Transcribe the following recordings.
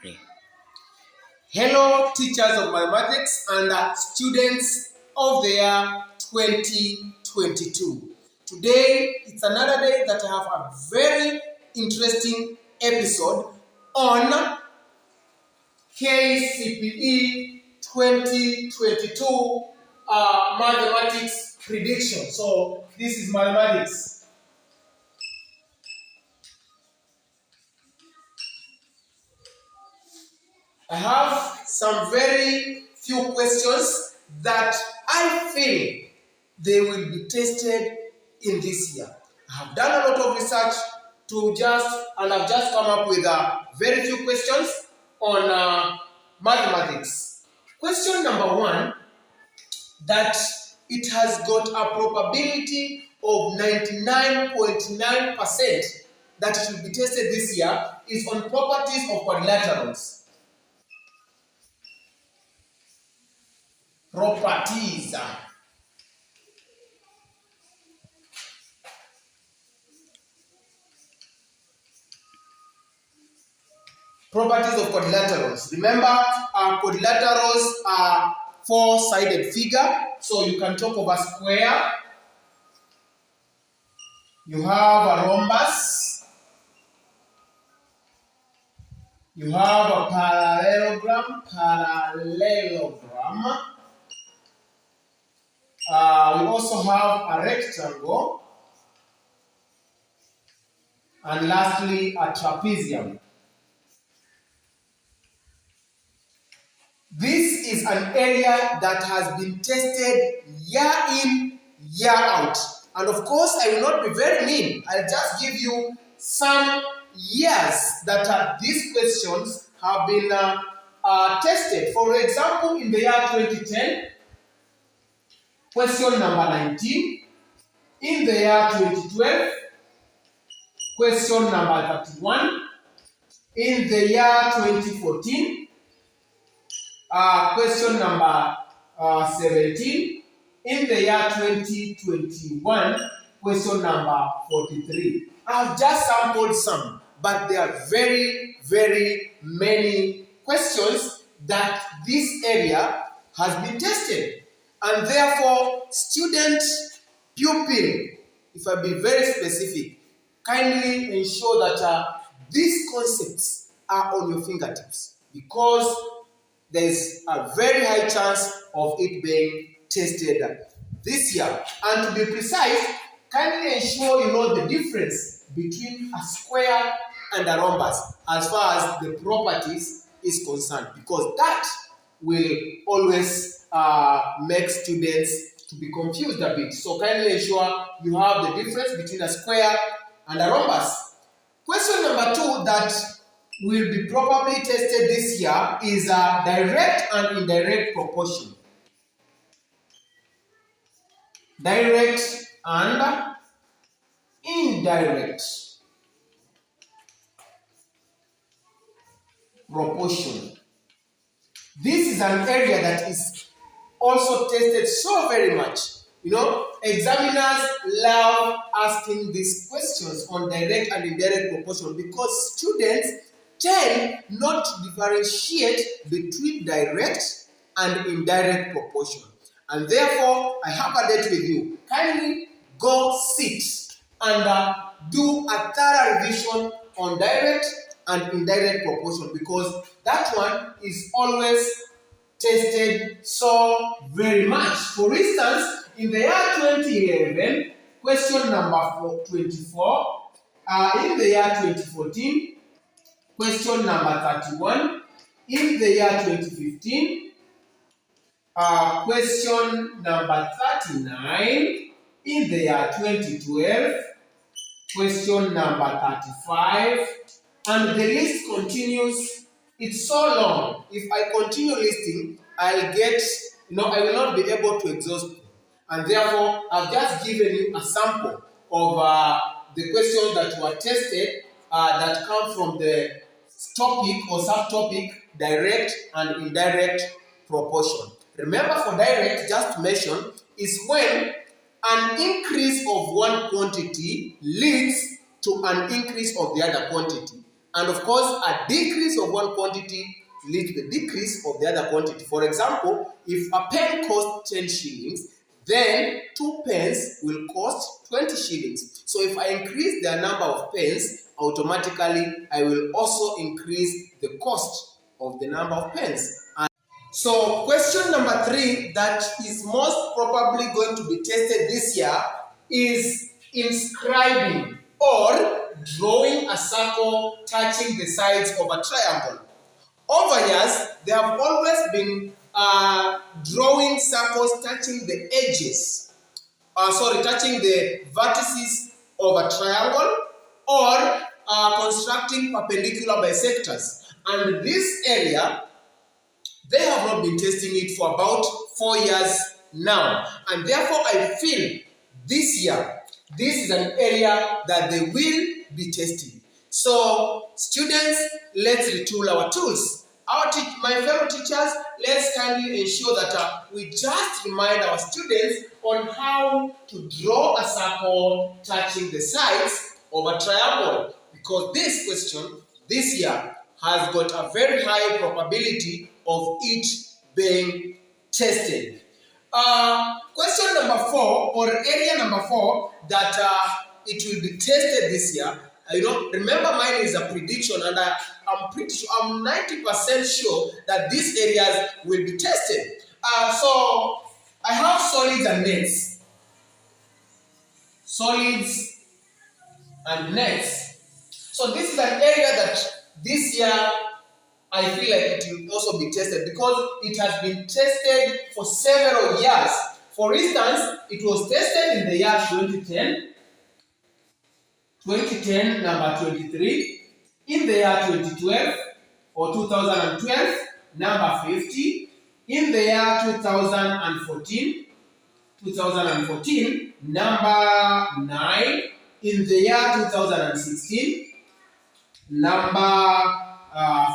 Pray. Hello, teachers of mathematics and students of the year 2022. Today, it's another day that I have a very interesting episode on Kcpe 2022 mathematics prediction. So, this is mathematics. I have some very few questions that I feel they will be tested in this year. I have done a lot of research and I've just come up with very few questions on mathematics. Question number one, that it has got a probability of 99.9% that it will be tested this year is on properties of quadrilaterals. Properties. Properties of quadrilaterals. Remember, quadrilaterals are four-sided figure. So you can talk of a square. You have a rhombus. You have a parallelogram. We also have a rectangle, and lastly a trapezium. This is an area that has been tested year in, year out. And of course, I will not be very mean. I'll just give you some years that these questions have been tested. For example, in the year 2010, question number 19. In the year 2012, question number 31. In the year 2014, question number 17. In the year 2021, question number 43. I've just sampled some, but there are very, very many questions that this area has been tested. And therefore, student, pupil, if I be very specific, kindly ensure that these concepts are on your fingertips, because there is a very high chance of it being tested this year. And to be precise, kindly ensure you know the difference between a square and a rhombus as far as the properties is concerned, because that will always make students to be confused a bit. So kindly ensure you have the difference between a square and a rhombus. Question number 2 that will be probably tested this year is a direct and indirect proportion. Direct and indirect proportion. This is an area that is also tested so very much. You know, examiners love asking these questions on direct and indirect proportion because students tend not to differentiate between direct and indirect proportion. And therefore, I have a date with you. Kindly go sit and do a thorough revision on direct and indirect proportion, because that one is always tested so very much. For instance, in the year 2011, question number 24, in the year 2014, question number 31, in the year 2015, question number 39, in the year 2012, question number 35, and the list continues. It's so long. If I continue listing, I will not be able to exhaust them. And therefore, I've just given you a sample of the questions that were tested that come from the topic or subtopic direct and indirect proportion. Remember, for direct, just to mention, is when an increase of one quantity leads to an increase of the other quantity. And of course, a decrease of one quantity leads to the decrease of the other quantity. For example, if a pen costs 10 shillings, then 2 pens will cost 20 shillings. So if I increase the number of pens, automatically I will also increase the cost of the number of pens. So question number 3 that is most probably going to be tested this year is inscribing or drawing a circle touching the sides of a triangle. Over years, they have always been drawing circles touching the edges, touching the vertices of a triangle, or constructing perpendicular bisectors. And this area, they have not been testing it for about 4 years now. And therefore, I feel this year, this is an area that they will be testing. So, students, let's retool our tools. My fellow teachers, let's kindly ensure that we just remind our students on how to draw a circle touching the sides of a triangle. Because this question, this year, has got a very high probability of it being tested. Question number 4, or area number 4, that it will be tested this year. Remember, mine is a prediction, and I'm 90% sure that these areas will be tested. So I have solids and nets. Solids and nets. So this is an area that this year I feel like it will also be tested because it has been tested for several years. For instance, it was tested in the year 2010, number 23, in the year 2012 or 2012, number 50, in the year 2014, number 9, in the year 2016, number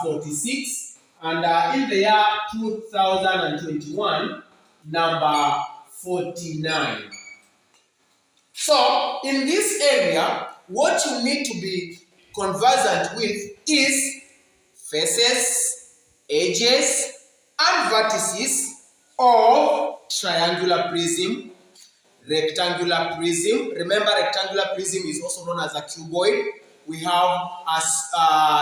46, and in the year 2021, number 49. So, in this area, what you need to be conversant with is faces, edges, and vertices of triangular prism, rectangular prism. Remember, rectangular prism is also known as a cuboid. We have a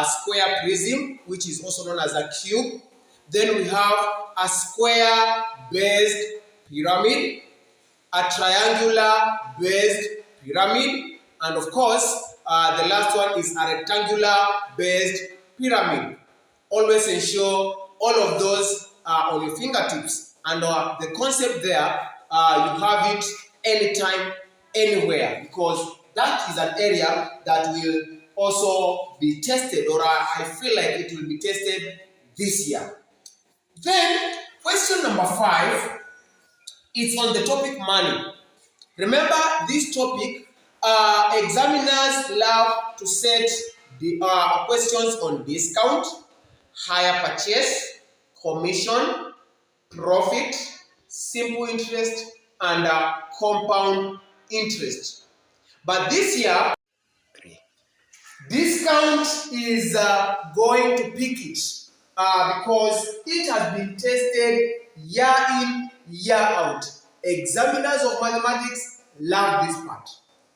square prism, which is also known as a cube. Then we have a square-based pyramid, a triangular-based pyramid, and of course, the last one is a rectangular-based pyramid. Always ensure all of those are on your fingertips. And the concept there, you have it anytime, anywhere, because that is an area that will also be tested, or I feel like it will be tested this year. Then, question number 5 is on the topic money. Remember this topic, examiners love to set the questions on discount, hire purchase, commission, profit, simple interest, and compound interest. But this year, discount is going to pick it because it has been tested year in, year out. Examiners of mathematics love this part.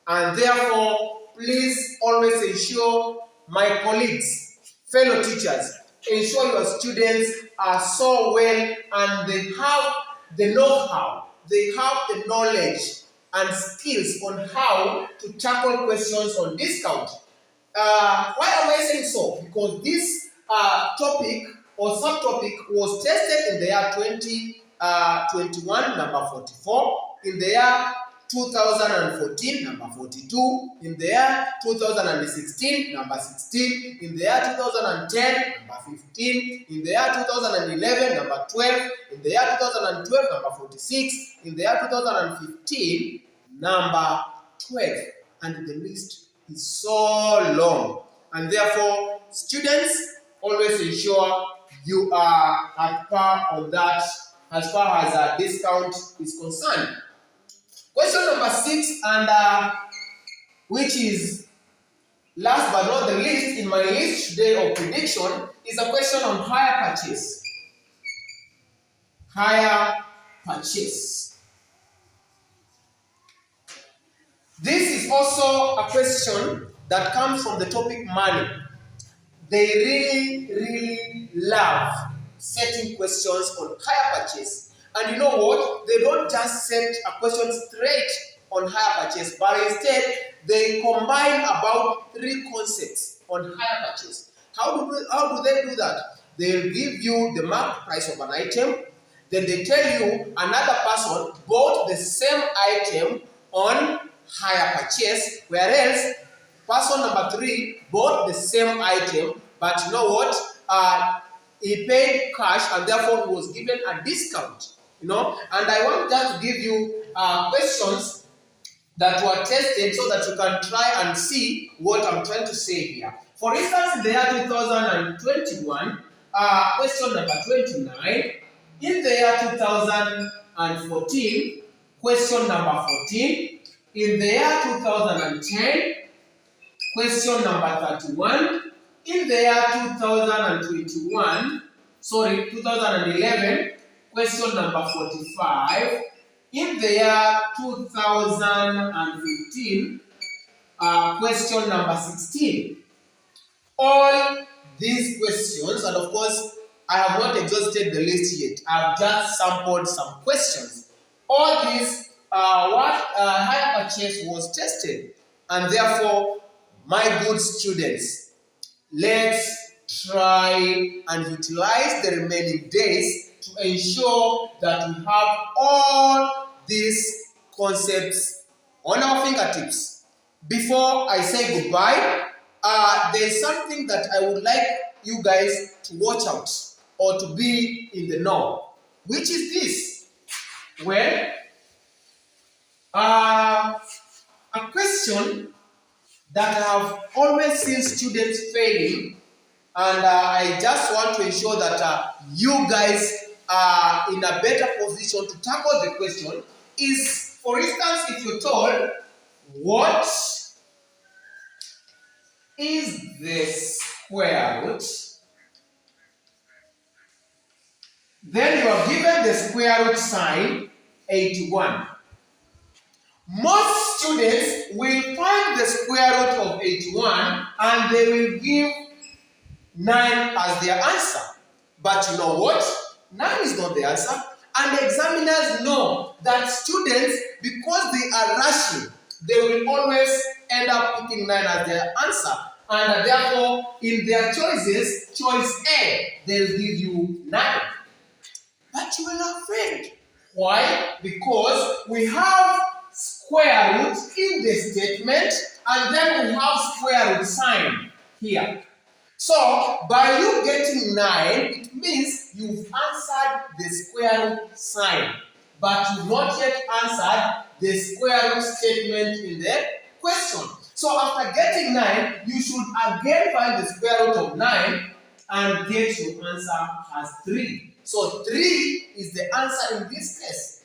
And therefore, please always ensure, my colleagues, fellow teachers, ensure your students are so well and they have the know-how, they have the knowledge and skills on how to tackle questions on discount. Why am I saying so? Because this topic or subtopic was tested in the year 2021, number 44, in the year 2014, number 42, in the year 2016, number 16, in the year 2010, number 15, in the year 2011, number 12, in the year 2012, number 46, in the year 2015, number 12. And the list is so long. And therefore, students, always ensure you are at par on that as far as a discount is concerned. Question number 6, and which is last but not the least, in my list today of prediction is a question on hire purchase. Hire purchase. This is also a question that comes from the topic money. They really love setting questions on hire purchase. And you know what? They don't just set a question straight on hire purchase, but instead they combine about 3 concepts on hire purchase. How do they do that? They'll give you the marked price of an item, then they tell you another person bought the same item on hire purchase, whereas person number 3 bought the same item, but you know what? He paid cash and therefore he was given a discount. And I want just to give you questions that were tested so that you can try and see what I'm trying to say here. For instance, in the year 2021, question number 29. In the year 2014, question number 14. In the year 2010, question number 31. In the year 2011, question number 45. In the year 2015, question number 16. All these questions, and of course, I have not exhausted the list yet. I have just sampled some questions. All these, hire purchase was tested, and therefore, my good students, let's try and utilize the remaining days to ensure that we have all these concepts on our fingertips. Before I say goodbye, there's something that I would like you guys to watch out or to be in the know, which is this. Well, a question that I have always seen students failing, and I just want to ensure that you guys are in a better position to tackle the question is, for instance, if you're told, what is the square root? Then you are given the square root sign, 81. Most students will find the square root of 81 and they will give 9 as their answer. But you know what? 9 is not the answer. And the examiners know that students, because they are rushing, they will always end up picking 9 as their answer. And therefore, in their choices, choice A, they'll give you 9. But you are afraid. Why? Because we have square root in the statement, and then we have square root sign here. So, by you getting 9, it means you've answered the square root sign, but you've not yet answered the square root statement in the question. So, after getting 9, you should again find the square root of 9 and get your answer as 3. So, 3 is the answer in this case.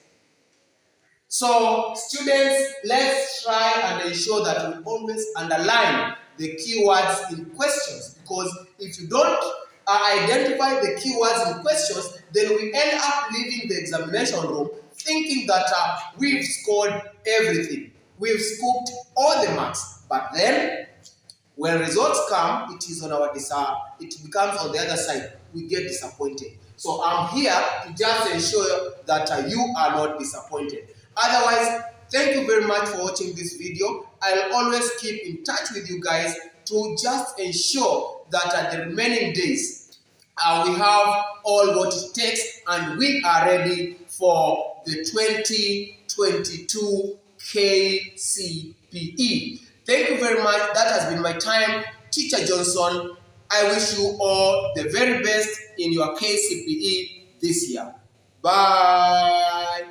So, students, let's try and ensure that we always underline the keywords in questions, because if you don't identify the keywords in questions, then we end up leaving the examination room thinking that we've scored everything. We've scooped all the marks. But then, when results come, it becomes on the other side. We get disappointed. So I'm here to just ensure that you are not disappointed. Otherwise, thank you very much for watching this video. I'll always keep in touch with you guys to just ensure that the remaining days we have all what it takes and we are ready for the 2022 Kcpe. Thank you very much. That has been my time. Teacher Johnson, I wish you all the very best in your Kcpe this year. Bye.